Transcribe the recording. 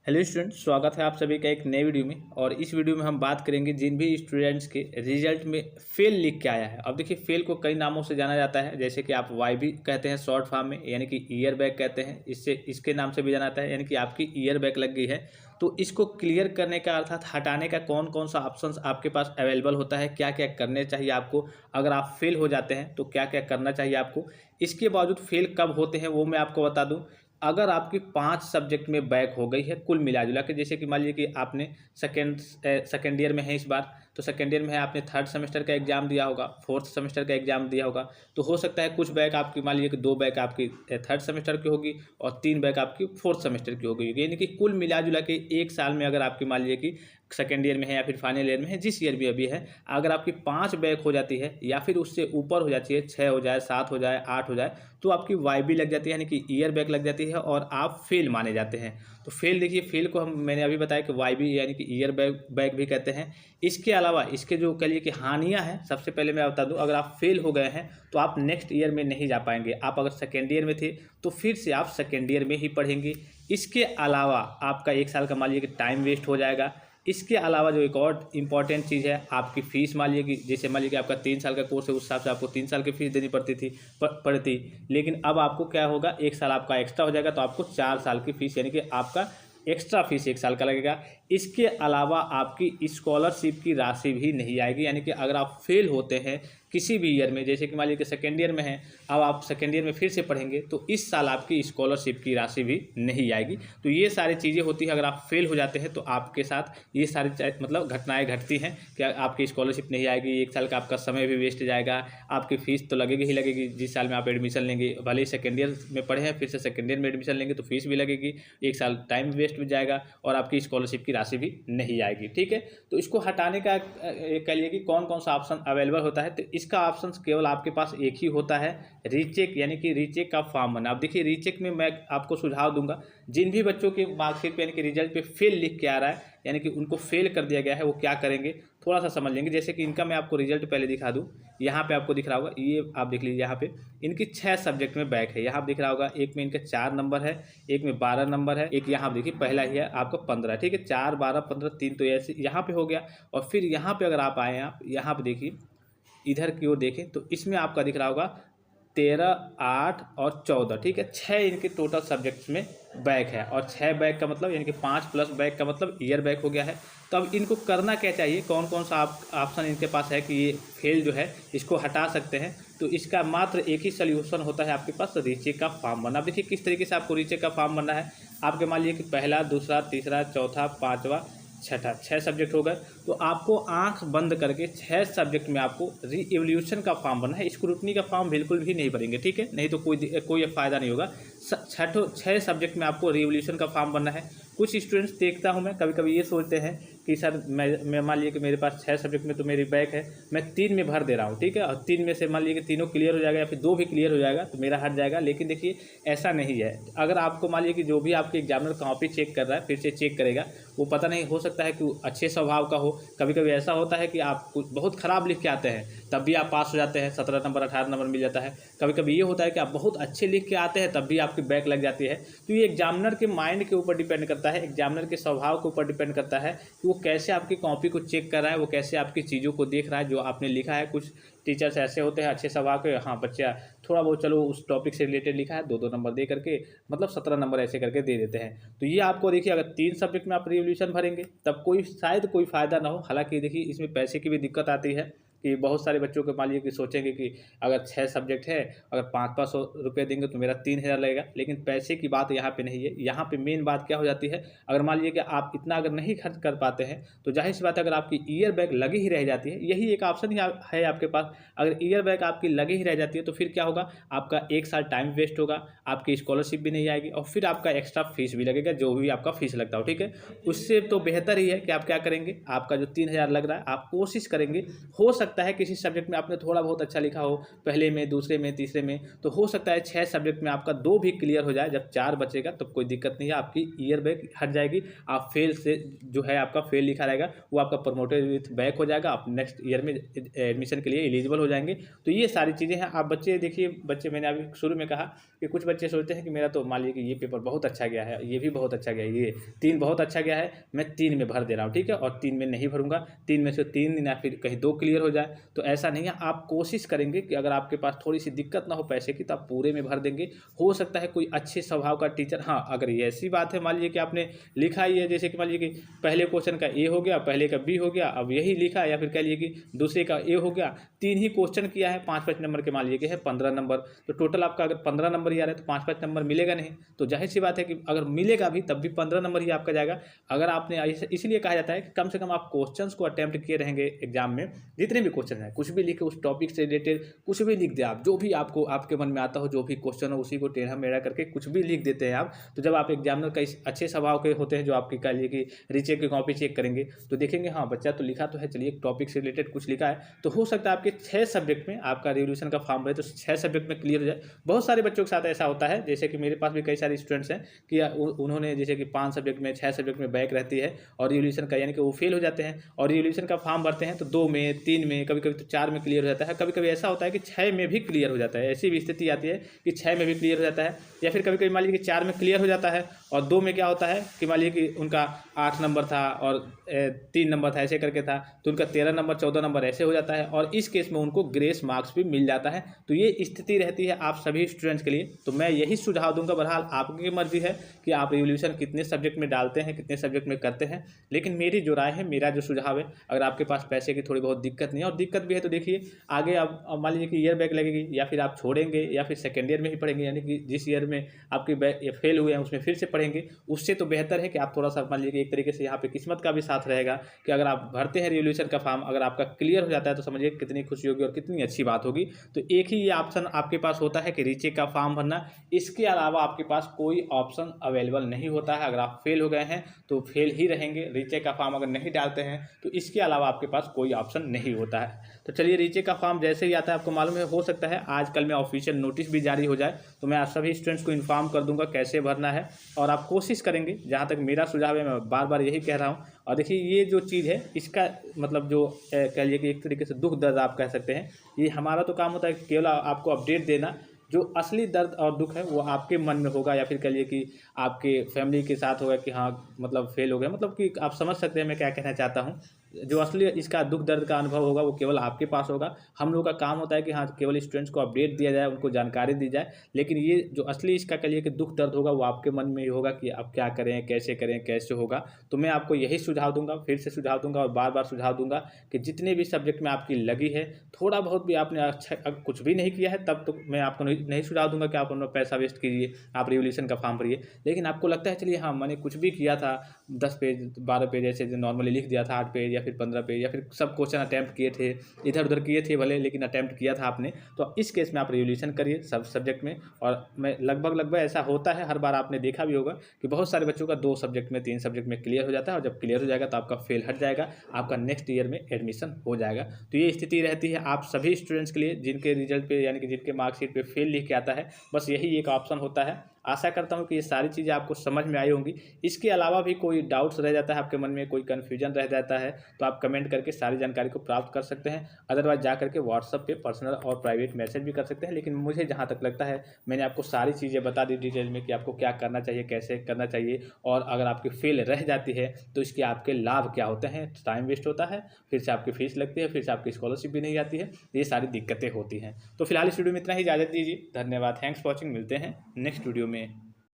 Hello student, स्वागत है आप सभी का एक नए वीडियो में। और इस वीडियो में हम बात करेंगे जिन भी स्टूडेंट्स के रिजल्ट में फेल लिख के आया है। अब देखिए, फेल को कई नामों से जाना जाता है, जैसे कि आप वाई भी कहते हैं शॉर्ट फॉर्म में, यानी कि ईयर बैक कहते हैं, इसके नाम से भी जाना जाता है, यानी कि आपकी ईयर बैक लग गई है। तो इसको क्लियर करने का अर्थात हटाने का कौन कौन सा ऑप्शन आपके पास अवेलेबल होता है, क्या क्या करने चाहिए आपको, अगर आप फेल हो जाते हैं तो क्या क्या करना चाहिए आपको, इसके बावजूद फेल कब होते हैं वो मैं आपको बता दूं। अगर आपकी 5 सब्जेक्ट में बैक हो गई है कुल मिला जुला के, जैसे कि मान लीजिए कि आपने सेकेंड ईयर में है इस बार, तो सेकेंड ईयर में है, आपने थर्ड सेमेस्टर का एग्जाम दिया होगा, फोर्थ सेमेस्टर का एग्जाम दिया होगा, तो हो सकता है कुछ बैक आपकी, मान लीजिए कि 2 बैक आपकी थर्ड सेमेस्टर की होगी और 3 बैक आपकी फोर्थ सेमेस्टर की होगी, यानी कि कुल मिला जुला के एक साल में अगर आपकी मान लीजिए कि सेकेंड ईयर में है या फिर फाइनल ईयर में है, जिस ईयर भी अभी है, अगर आपकी 5 बैक हो जाती है या फिर उससे ऊपर हो जाती है, 6 हो जाए, 7 हो जाए, 8 हो जाए, तो आपकी वाई भी लग जाती है, यानी कि ईयर बैक लग जाती है और आप फेल माने जाते हैं। तो फेल देखिए, फेल को मैंने अभी बताया कि वाई भी यानी कि ईयर बैक भी कहते हैं। इसके अलावा इसके जो कहिए कि हानियाँ हैं, सबसे पहले मैं बता दूं, अगर आप फेल हो गए हैं तो आप नेक्स्ट ईयर में नहीं जा पाएंगे। आप अगर सेकेंड ईयर में थे तो फिर से आप सेकेंड ईयर में ही पढ़ेंगे। इसके अलावा आपका 1 साल का मान लीजिए कि टाइम वेस्ट हो जाएगा। इसके अलावा जो एक और इम्पॉर्टेंट चीज़ है, आपकी फ़ीस मान लीजिए कि जैसे मान लीजिए कि आपका 3 साल का कोर्स है, उस हिसाब से आपको 3 साल की फ़ीस देनी पड़ती, लेकिन अब आपको क्या होगा, 1 साल आपका एक्स्ट्रा हो जाएगा, तो आपको 4 साल की फ़ीस यानी कि आपका एक्स्ट्रा फीस 1 साल का लगेगा। इसके अलावा आपकी स्कॉलरशिप की राशि भी नहीं आएगी, यानी कि अगर आप फेल होते हैं किसी भी ईयर में, जैसे कि मान लीजिए कि सेकेंड ईयर में है, अब आप सेकेंड ईयर में फिर से पढ़ेंगे तो इस साल आपकी स्कॉलरशिप की राशि भी नहीं आएगी। तो ये सारी चीज़ें होती हैं, अगर आप फेल हो जाते हैं तो आपके साथ ये सारी मतलब घटनाएं घटती हैं कि आपकी स्कॉलरशिप नहीं आएगी, 1 साल का आपका समय भी वेस्ट जाएगा, आपकी फ़ीस तो लगेगी ही लगेगी। जिस साल में आप एडमिशन लेंगे, भले ही सेकेंड ईयर में पढ़े हैं, फिर से सेकेंड ईयर में एडमिशन लेंगे तो फीस भी लगेगी, 1 साल टाइम वेस्ट भी जाएगा और आपकी स्कॉलरशिप की राशि भी नहीं आएगी। ठीक है, तो इसको हटाने का कह लिए कि कौन कौन सा ऑप्शन अवेलेबल होता है, तो इसका ऑप्शन केवल आपके पास एक ही होता है, रीचेक, यानी कि रीचेक का फॉर्म भरना। अब देखिए, रीचेक में मैं आपको सुझाव दूंगा, जिन भी बच्चों के मार्कशीट पे यानी कि रिजल्ट पे फेल लिख के आ रहा है, यानी कि उनको फेल कर दिया गया है, वो क्या करेंगे थोड़ा सा समझ लेंगे। जैसे कि इनका मैं आपको रिजल्ट पहले दिखा दूं, यहाँ पे आपको दिख रहा होगा, ये आप देख लीजिए, यहाँ पे इनकी 6 सब्जेक्ट में बैक है, यहाँ दिख रहा होगा, एक में इनका 4 नंबर है, एक में 12 नंबर है, एक यहाँ देखिए पहला ही है आपका 15। ठीक है, 4 12 15 3, तो ऐसे यहाँ पे हो गया। और फिर यहाँ पे अगर आप आए, आप यहाँ पे देखिए, इधर की ओर देखें तो इसमें आपका दिख रहा होगा 13 8 और 14। ठीक है, 6 इनके टोटल सब्जेक्ट्स में बैक है, और 6 बैक का मतलब यानी कि 5 प्लस बैक का मतलब ईयर बैक हो गया है। तो अब इनको करना क्या चाहिए, कौन कौन सा ऑप्शन इनके पास है कि ये फेल जो है इसको हटा सकते हैं। तो इसका मात्र एक ही सोल्यूशन होता है आपके पास, रीचेक का फॉर्म भरना। अब देखिए किस तरीके से आपको रीचेक का फॉर्म भरना है। आपके मान लीजिए कि पहला, दूसरा, तीसरा, चौथा, पाँचवा, छठा, 6 सब्जेक्ट हो गए, तो आपको आंख बंद करके 6 सब्जेक्ट में आपको री एवल्यूशन का फॉर्म भरना है, स्क्रूटनी का फॉर्म बिल्कुल भी नहीं भरेंगे। ठीक है, नहीं तो कोई फ़ायदा नहीं होगा। 6 सब्जेक्ट में आपको रिवोल्यूशन का फॉर्म भरना है। कुछ स्टूडेंट्स देखता हूं मैं, कभी कभी ये सोचते हैं कि सर मैं मान लीजिए कि मेरे पास 6 सब्जेक्ट में तो मेरी बैक है, मैं 3 में भर दे रहा हूं। ठीक है, और 3 में से मान लीजिए कि तीनों क्लियर हो जाएगा या फिर 2 भी क्लियर हो जाएगा तो मेरा हट जाएगा। लेकिन देखिए, ऐसा नहीं है। अगर आपको मान लीजिए कि जो भी आपके एग्जामिनर कॉपी चेक कर रहा है, फिर से चेक करेगा, वो पता नहीं, हो सकता है कि अच्छे स्वभाव का हो। कभी कभी ऐसा होता है कि आप कुछ बहुत ख़राब लिख के आते हैं तब भी आप पास हो जाते हैं, 17 नंबर 18 नंबर मिल जाता है। कभी कभी ये होता है कि आप बहुत अच्छे लिख के आते हैं तब भी आपकी बैक लग जाती है। तो ये एग्जामिनर के माइंड के ऊपर डिपेंड करता है, एग्जामिनर के स्वभाव के ऊपर डिपेंड करता है कि वो कैसे आपकी कॉपी को चेक कर रहा है, वो कैसे आपकी चीज़ों को देख रहा है जो आपने लिखा है। कुछ टीचर्स ऐसे होते हैं अच्छे स्वभाव के, हाँ बच्चा थोड़ा बहुत चलो उस टॉपिक से रिलेटेड लिखा है, 2 नंबर दे करके मतलब 17 नंबर ऐसे करके दे देते हैं। तो ये आपको देखिए, अगर 3 सब्जेक्ट में आप रिवोल्यूशन भरेंगे तब शायद कोई फ़ायदा ना हो। हालांकि देखिए, इसमें पैसे की भी दिक्कत आती है कि बहुत सारे बच्चों को मान लीजिए कि सोचेंगे कि अगर 6 सब्जेक्ट है, अगर 500-500 रुपये देंगे तो मेरा 3000 लगेगा। लेकिन पैसे की बात यहाँ पे नहीं है। यहाँ पे मेन बात क्या हो जाती है, अगर मान लीजिए कि आप इतना अगर नहीं खर्च कर पाते हैं तो जाहिर सी बात है, अगर आपकी ईयर बैक लगी ही रह जाती है, यही एक ऑप्शन ही है आपके पास। अगर ईयर बैक आपकी लगी ही रह जाती है तो फिर क्या होगा, आपका 1 साल टाइम वेस्ट होगा, आपकी स्कॉलरशिप भी नहीं आएगी और फिर आपका एक्स्ट्रा फीस भी लगेगा, जो भी आपका फीस लगता हो। ठीक है, उससे तो बेहतर ही है कि आप क्या करेंगे, आपका जो 3000 लग रहा है आप कोशिश करेंगे, हो सकता सकता है किसी सब्जेक्ट में आपने थोड़ा बहुत अच्छा लिखा हो, पहले में, दूसरे में, तीसरे में, तो हो सकता है 6 सब्जेक्ट में आपका 2 भी क्लियर हो जाए। जब 4 बचेगा तो कोई दिक्कत नहीं है, आपकी ईयर बैक हट जाएगी। आप फेल से जो है आपका फेल लिखा रहेगा वो आपका प्रमोटेड विथ बैक हो जाएगा, आप नेक्स्ट ईयर में एडमिशन के लिए एलिजिबल हो जाएंगे। तो ये सारी चीज़ें हैं। आप बच्चे देखिए, बच्चे मैंने अभी शुरू में कहा कि कुछ बच्चे सोचते हैं कि मेरा तो मान लीजिए कि ये पेपर बहुत अच्छा गया है, ये भी बहुत अच्छा गया है, ये 3 बहुत अच्छा गया है, मैं 3 में भर दे रहा हूँ, ठीक है, और 3 में नहीं भरूंगा, 3 में से 3 या फिर कहीं 2 क्लियर हो जाए। तो ऐसा नहीं है, आप कोशिश करेंगे कि अगर आपके पास थोड़ी सी दिक्कत ना हो पैसे की तो आप पूरे में भर देंगे। हो सकता है कोई अच्छे स्वभाव का टीचर, हाँ अगर ये ऐसी बात है मान लीजिए कि आपने लिखा ही है, जैसे कि मान लीजिए कि पहले क्वेश्चन का ए हो गया, पहले का बी हो गया, अब यही लिखा, या फिर कह लीजिए कि दूसरे का ए हो गया, 3 ही क्वेश्चन किया है, 5-5 नंबर के मान लीजिए कि है 15 नंबर, तो टोटल आपका अगर 15 नंबर ही आ रहा है तो 5-5 नंबर मिलेगा नहीं। तो जाहिर सी बात है कि अगर मिलेगा भी तब भी 15 नंबर ही आपका जाएगा। अगर आपने इसलिए कहा जाता है कि कम से कम आप क्वेश्चंस को अटेम्प्ट किए रहेंगे एग्जाम में, जितने भी क्वेश्चन हैं, कुछ भी लिखे, उस टॉपिक से रिलेटेड कुछ भी लिख दे आप, जो भी आपको आपके मन में आता हो, जो भी क्वेश्चन हो उसी को टेढ़ा मेढ़ा करके कुछ भी लिख देते हैं आप। तो जब आप एग्जामिनर कई अच्छे स्वभाव के होते हैं जो आपकी कह लीजिए कि रीचेक की कॉपी चेक करेंगे तो देखेंगे हाँ बच्चा तो लिखा तो है, चलिए एक टॉपिक से रिलेटेड कुछ लिखा है, तो हो सकता है आपके 6 सब्जेक्ट में आपका रिवोल्यूशन का फॉर्म भरे तो 6 सब्जेक्ट में क्लियर हो जाए। बहुत सारे बच्चों के साथ ऐसा होता है, जैसे कि मेरे पास भी कई सारे स्टूडेंट्स हैं कि उन्होंने जैसे कि 5 सब्जेक्ट में, 6 सब्जेक्ट में बैक रहती है और रिवोल्यूशन का यानी कि वो फेल हो जाते हैं, और रिवोल्यूशन का फॉर्म भरते हैं तो 2 में, 3 में, कभी कभी तो 4 में क्लियर हो जाता है, कभी कभी ऐसा होता है कि 6 में भी क्लियर हो जाता है। ऐसी भी स्थिति आती है कि 6 में भी क्लियर हो जाता है, या फिर कभी कभी मान लीजिए कि 4 में क्लियर हो जाता है और 2 में क्या होता है कि मान लीजिए कि उनका 8 नंबर था और 3 नंबर था, ऐसे करके था, तो उनका 13 नंबर 14 नंबर ऐसे हो जाता है, और इस केस में उनको ग्रेस मार्क्स भी मिल जाता है। तो ये स्थिति रहती है आप सभी स्टूडेंट्स के लिए। तो मैं यही सुझाव दूंगा, बहरहाल आपकी मर्जी है कि आप रिवोल्यूशन कितने सब्जेक्ट में डालते हैं, कितने सब्जेक्ट में करते हैं, लेकिन मेरी जो राय है, मेरा जो सुझाव है, अगर आपके पास पैसे की थोड़ी बहुत दिक्कत नहीं है, और दिक्कत भी है तो देखिए आगे अब मान लीजिए कि ईयर बैक लगेगी, या फिर आप छोड़ेंगे, या फिर सेकेंड ईयर में ही पढ़ेंगे, यानी कि जिस ईयर में आपकी फेल हुए हैं उसमें फिर से पढ़ेंगे, उससे तो बेहतर है कि आप थोड़ा सा मान लीजिए एक तरीके से यहाँ पे किस्मत का भी साथ रहेगा कि अगर आप भरते हैं रिवोल्यूशन का फॉर्म, अगर आपका क्लियर हो जाता है तो समझिए कितनी खुशी होगी और कितनी अच्छी बात होगी। तो एक ही ये ऑप्शन आपके पास होता है कि रीचेक का फॉर्म भरना, इसके अलावा आपके पास कोई ऑप्शन अवेलेबल नहीं होता है। अगर आप फेल हो गए हैं तो फेल ही रहेंगे, रीचेक का फॉर्म अगर नहीं डालते हैं तो इसके अलावा आपके पास कोई ऑप्शन नहीं होता है। तो चलिए, रीचेक का फॉर्म जैसे ही आता है, आपको मालूम है, हो सकता है आज कल में ऑफिशियल नोटिस भी जारी हो जाए, तो मैं आप सभी स्टूडेंट्स को इन्फॉर्म कर दूंगा कैसे भरना है, और आप कोशिश करेंगे, जहाँ तक मेरा सुझाव है, मैं बार बार यही कह रहा हूँ। और देखिए ये जो चीज़ है, इसका मतलब जो कह लीजिए कि एक तरीके से दुख दर्द आप कह सकते हैं, ये हमारा तो काम होता है केवल आपको अपडेट देना। जो असली दर्द और दुख है वो आपके मन में होगा, या फिर कह लीजिए कि आपके फैमिली के साथ होगा कि हाँ मतलब फेल हो गए, मतलब कि आप समझ सकते हैं मैं क्या कहना चाहता हूँ। जो असली इसका दुख दर्द का अनुभव होगा वो केवल आपके पास होगा। हम लोग का काम होता है कि हाँ केवल स्टूडेंट्स को अपडेट दिया जाए, उनको जानकारी दी जाए, लेकिन ये जो असली इसका कह लीजिए कि दुख दर्द होगा वो आपके मन में ही होगा कि आप क्या करें, कैसे होगा। तो मैं आपको यही सुझाव दूंगा, फिर से सुझाव दूंगा और बार बार सुझाव दूंगा कि जितने भी सब्जेक्ट में आपकी लगी है, थोड़ा बहुत भी आपने अच्छा कुछ भी नहीं किया है तब तो मैं आपको नहीं सुझाव दूंगा कि आप अपना पैसा वेस्ट कीजिए, आप रिवोल्यूशन का फॉर्म भरिए। लेकिन आपको लगता है चलिए हाँ मैंने कुछ भी किया था, 10 पेज 12 पेज ऐसे नॉर्मली लिख दिया था, 8 पेज या फिर 15 पेज, या फिर सब क्वेश्चन अटैम्प्ट किए थे, इधर उधर किए थे भले, लेकिन अटैम्प्ट किया था आपने, तो इस केस में आप रिवोल्यूशन करिए सब सब्जेक्ट में। और मैं लगभग ऐसा होता है, हर बार आपने देखा भी होगा कि बहुत सारे बच्चों का 2 सब्जेक्ट में 3 सब्जेक्ट में क्लियर हो जाता है, और जब क्लियर हो जाएगा तो आपका फेल हट जाएगा, आपका नेक्स्ट ईयर में एडमिशन हो जाएगा। तो ये स्थिति रहती है आप सभी स्टूडेंट्स के लिए जिनके रिजल्ट पे यानी कि जिनके मार्कशीट पे फेल लिख के आता है, बस यही एक ऑप्शन होता है। आशा करता हूँ कि ये सारी चीज़ें आपको समझ में आई होंगी। इसके अलावा भी कोई डाउट्स रह जाता है आपके मन में, कोई कन्फ्यूजन रह जाता है, तो आप कमेंट करके सारी जानकारी को प्राप्त कर सकते हैं। अदरवाइज जा करके व्हाट्सअप पे पर्सनल और प्राइवेट मैसेज भी कर सकते हैं। लेकिन मुझे जहाँ तक लगता है मैंने आपको सारी चीज़ें बता दी डिटेल में कि आपको क्या करना चाहिए, कैसे करना चाहिए, और अगर आपकी फेल रह जाती है तो इसके आपके लाभ क्या होते हैं। टाइम वेस्ट होता है, फिर से आपकी फीस लगती है, फिर से आपकी स्कॉलरशिप भी नहीं आती है, ये सारी दिक्कतें होती हैं। तो फिलहाल इस वीडियो में इतना ही, इजाज़त दीजिए। धन्यवाद, थैंक्स फॉर वॉचिंग। मिलते हैं नेक्स्ट वीडियो में।